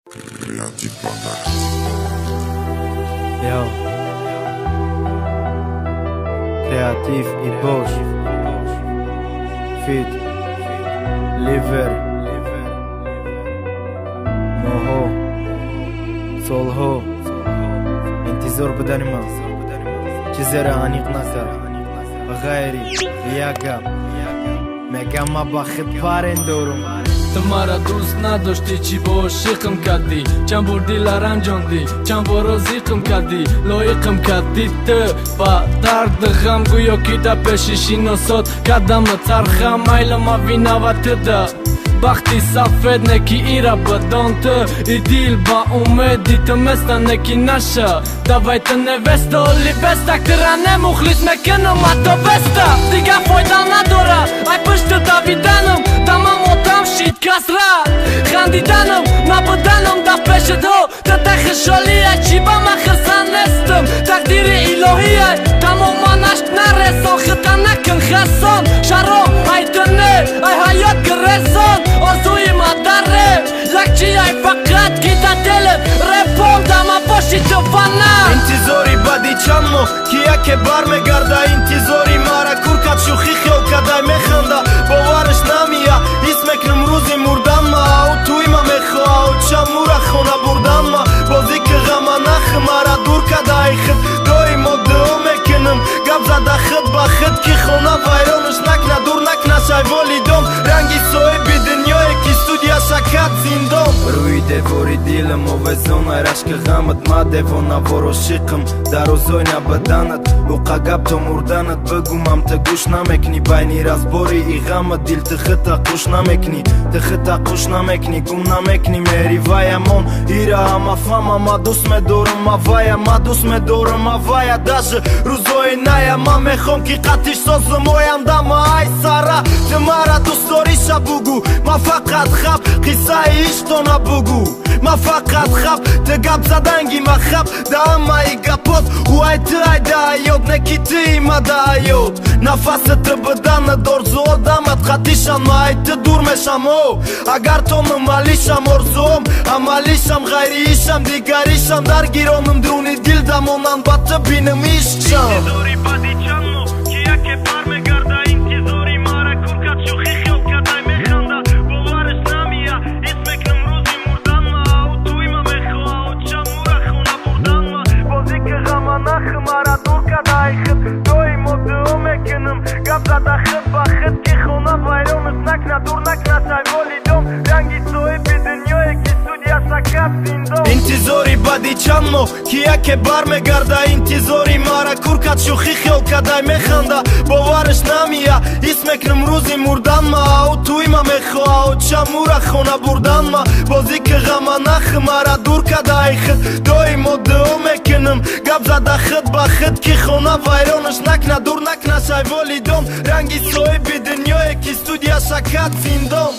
Creative Bandar. Yo, Kreativ i Bosch Fit Liver Moho Solho انتظار بدن ما چیزره عنیق نکر غیری یکم میگم ما با خود پارندورم Тамара дуст надошти чӣ бо шиқм кардӣ чанд бор диларам ҷондӣ чанд бор розиқм кардӣ лоиқм кардӣ ту ба дард ғам гӯё ки да пеши шиносот кардама цархам майлама виноватида бахти сафед неки ира бадон ту и дил ба умеди ту места неки наша давай ту невеста оли беста тиране мухлис мекунам ато беста дига фойда надора ай пушти давиданам дамам отам шид касра хандиданам набуданам да пешидҳо ту дахишолия чӣ ба махирсан нестам тақдири илоҳия тамоманаш наресон хита накун хасон шаро ай дуне ай ҳаёт гирезон орзуи мадаре лакчи ай фақат гида деле репон дама боши ту фана интизори бади чанд моҳ кия ке бармегарда интизори мара куркат шӯхи хелкадай механда боварш намия ҳис мекунам рӯзи мурданма ау туйма мехоҳау чамура хона бурданма бозӣ ки ғама нахи мара дур кадай хид доимо дуо мекунам гап зада хид ба хид ки хона вайронаш накна дур накнашай волидом ранги соҳиби дунёе ки студия шакат зиндон рӯи девори дилам овезонай рашки ғамат ма девона ворошиқм дарозой на баданат уқа гап то мурданат бигумам ты гӯш намекунӣ байни разбори и ғамат дил ты хита қӯш намекунӣ ты хита қӯш намекунӣ гум намекунӣ мери ваямон ира ама фама ма дӯст медорам ма вая ма дӯст медорам ма вая даже рӯзои ная ма мехом ки қатиш созумоям дама ай сара ты мара дӯст дориша бугӯ ма фақат хаб қиссаи иштона бугӯ ма фақат хаб ты гап заданги ма хаб да ҳамаи гапот уай ты айда ҳаёт не ки ты има да ҳаёт нафаси ты биданат орзуо дамат қатишам ма ай ты дур мешам о агар то мамалишам орзуом амалишам ғайриишам дигаришам дар гиронам дуруни дил дамонан ба ты бинам ишқшам интизори бади чанд моҳ кия ке бармегарда интизори мара куркат шӯхи хелкадай механда боварш намия ҳис мекунам рӯзи мурданма ау туйма мехоҳау чамура хона бурданма бозӣ ки ғама нахи мара дур кадай хид доимо дуо мекунам гап зада хид ба хид ки хона вайронаш накна дур накнашай волидом ранги соҳиби дунёе ки студия шакат зиндон интизори бади чанд моҳ кия ке бармегарда интизори мара куркат шӯхи хелкадай механда боварш намия ҳис мекунам рӯзи мурданма ау туйма мехоҳау чамура хона бурданма бозӣ ки ғама нахи мара дур кадай хид доимо дуо мекунам гап зада хид ба хид ки хона вайронаш накна дур накнашай волидом ранги соҳиби дунёе ки студия шакат зиндон